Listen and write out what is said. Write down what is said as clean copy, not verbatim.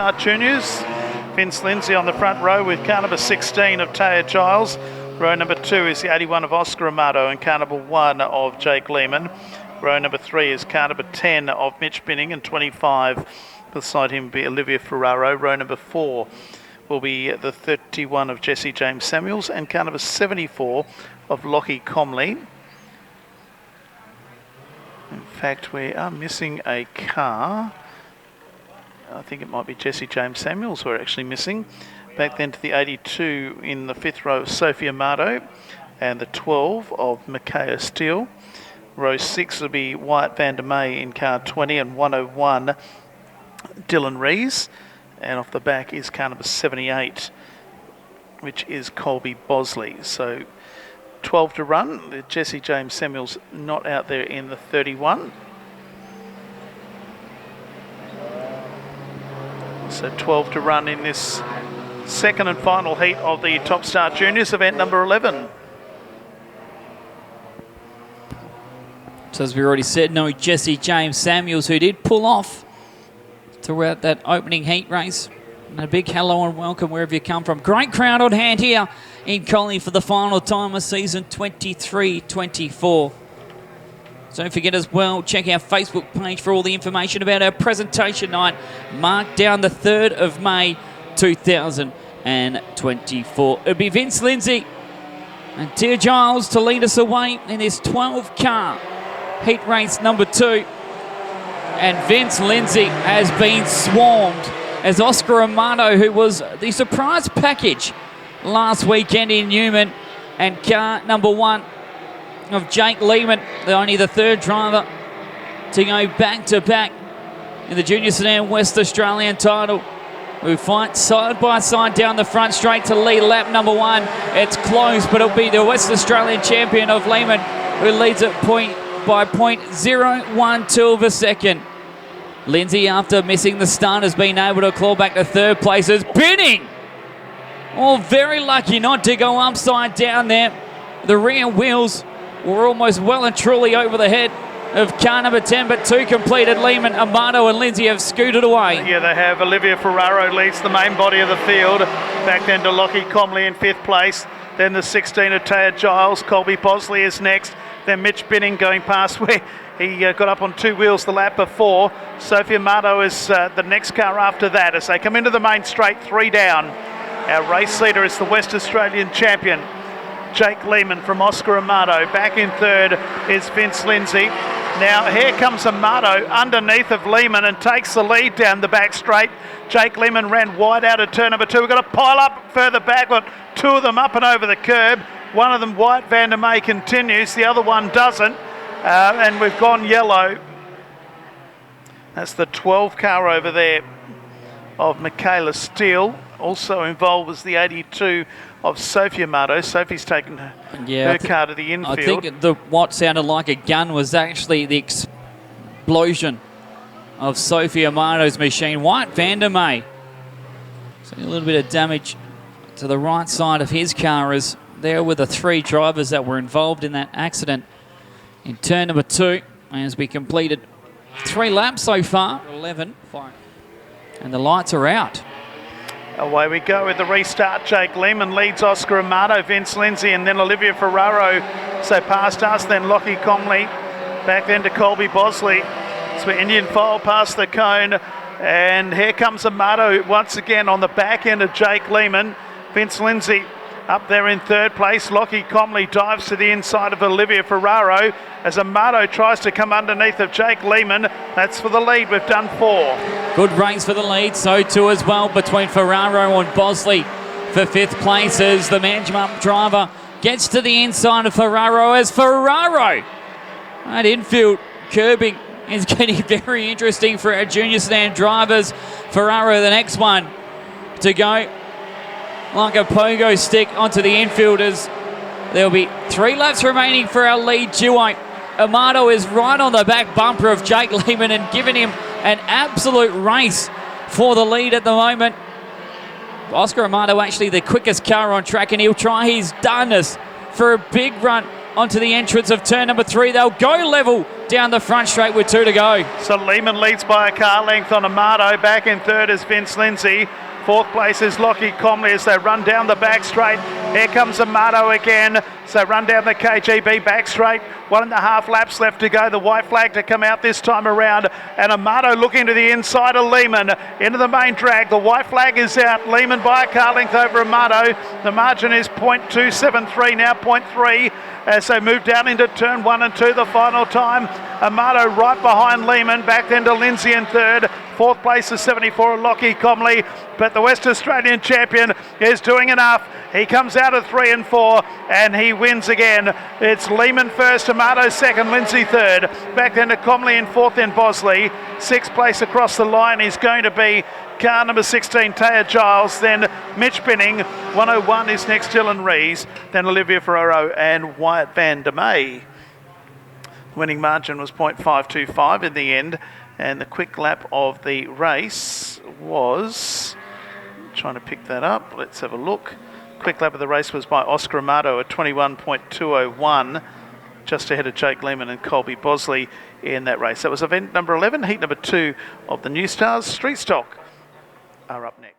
Juniors, Vince Lindsay on the front row with car number 16 of Taya Giles. Row number 2 is the 81 of Oscar Amato and car number 1 of Jake Lehman. Row number 3 is car number 10 of Mitch Binning, and 25 beside him will be Olivia Ferraro. Row number 4 will be the 31 of Jesse James Samuels and car number 74 of Lockie Comley. In fact, we are missing a car. I think it might be Jesse James Samuels we're actually missing. Back then to the 82 in the 5th row of Sophie Amato and the 12 of Micaiah Steele. Row 6 will be Wyatt van der May in car 20 and 101 Dylan Rees. And off the back is car number 78, which is Colby Bosley. So 12 to run. The Jesse James Samuels not out there in the 31. So 12 to run in this second and final heat of the Top Star Juniors, event number 11. So as we already said, no Jesse James Samuels, who did pull off throughout that opening heat race. And a big hello and welcome wherever you come from. Great crowd on hand here in Collie for the final time of season 23-24. Don't forget as well, check our Facebook page for all the information about our presentation night, marked down the 3rd of May 2024. It'll be Vince Lindsay and Tia Giles to lead us away in this 12-car heat race number 2. And Vince Lindsay has been swarmed as Oscar Amato, who was the surprise package last weekend in Newman, and car number 1 of Jake Lehman, only the 3rd driver to go back-to-back in the Junior Sedan West Australian title. We fight side by side down the front straight to lead lap number 1. It's close, but it'll be the West Australian champion of Lehman who leads it by 0.012 of a second. Lindsay, after missing the start, has been able to claw back to 3rd place as Binning. Oh, very lucky not to go upside down there. The rear wheels were almost well and truly over the head of car number 10, but 2 completed. Lehman, Amato and Lindsay have scooted away. Yeah, they have. Olivia Ferraro leads the main body of the field. Back then to Lockie Comley in 5th place. Then the 16 of Taya Giles. Colby Bosley is next. Then Mitch Binning going past where he got up on 2 wheels the lap before. Sophie Amato is the next car after that as they come into the main straight, 3 down. Our race leader is the West Australian champion, Jake Lehman from Oscar Amato. Back in 3rd is Vince Lindsay. Now here comes Amato underneath of Lehman and takes the lead down the back straight. Jake Lehman ran wide out of turn number 2. We've got to pile up further back. Got 2 of them up and over the curb. One of them, Wyatt van der May, continues. The other one doesn't. And we've gone yellow. That's the 12 car over there of Michaela Steele. Also involved was the 82 of Sophie Amato. Sophie's taken her car to the infield. I think what sounded like a gun was actually the explosion of Sophie Amato's machine. Wyatt van der May, so a little bit of damage to the right side of his car as there were the 3 drivers that were involved in that accident in turn number 2 as we completed 3 laps so far. 11. And the lights are out. Away we go with the restart. Jake Lehman leads Oscar Amato, Vince Lindsay, and then Olivia Ferraro. So past us, then Lockie Comley. Back then to Colby Bosley. So Indian file past the cone. And here comes Amato once again on the back end of Jake Lehman. Vince Lindsay up there in 3rd place. Lockie Comley dives to the inside of Olivia Ferraro as Amato tries to come underneath of Jake Lehman. That's for the lead. We've done 4. Good race for the lead. So too as well between Ferraro and Bosley for 5th place as the management driver gets to the inside of Ferraro as Ferraro. That infield curbing is getting very interesting for our junior sedan drivers. Ferraro, the next one to go like a pogo stick onto the infielders. There'll be 3 laps remaining for our lead duo. Amato is right on the back bumper of Jake Lehman and giving him an absolute race for the lead at the moment. Oscar Amato actually the quickest car on track, and he'll try his darndest for a big run onto the entrance of turn number 3. They'll go level down the front straight with 2 to go. So Lehman leads by a car length on Amato. Back in third is Vince Lindsay. Fourth place is Lockie Comley as they run down the back straight. Here comes Amato again. So run down the KGB back straight. 1.5 laps left to go. The white flag to come out this time around. And Amato looking to the inside of Lehman into the main drag. The white flag is out. Lehman by a car length over Amato. The margin is 0.273 now, 0.3 as they move down into turn 1 and 2 the final time. Amato right behind Lehman. Back then to Lindsay in third. Fourth place is 74 Lockie Comley, but the West Australian champion is doing enough. He comes out of 3 and 4 and he wins again. It's Lehman first, Amato second, Lindsay third. Back then to Comley in fourth in Bosley. Sixth place across the line is going to be car number 16, Taya Giles. Then Mitch Binning. 101 is next, Dylan Rees. Then Olivia Ferraro and Wyatt Van Der May. Winning margin was 0.525 in the end. And the quick lap of the race was, trying to pick that up, let's have a look. Quick lap of the race was by Oscar Amato at 21.201, just ahead of Jake Lehman and Colby Bosley in that race. That was event number 11, heat number 2 of the New Stars. Street Stock are up next.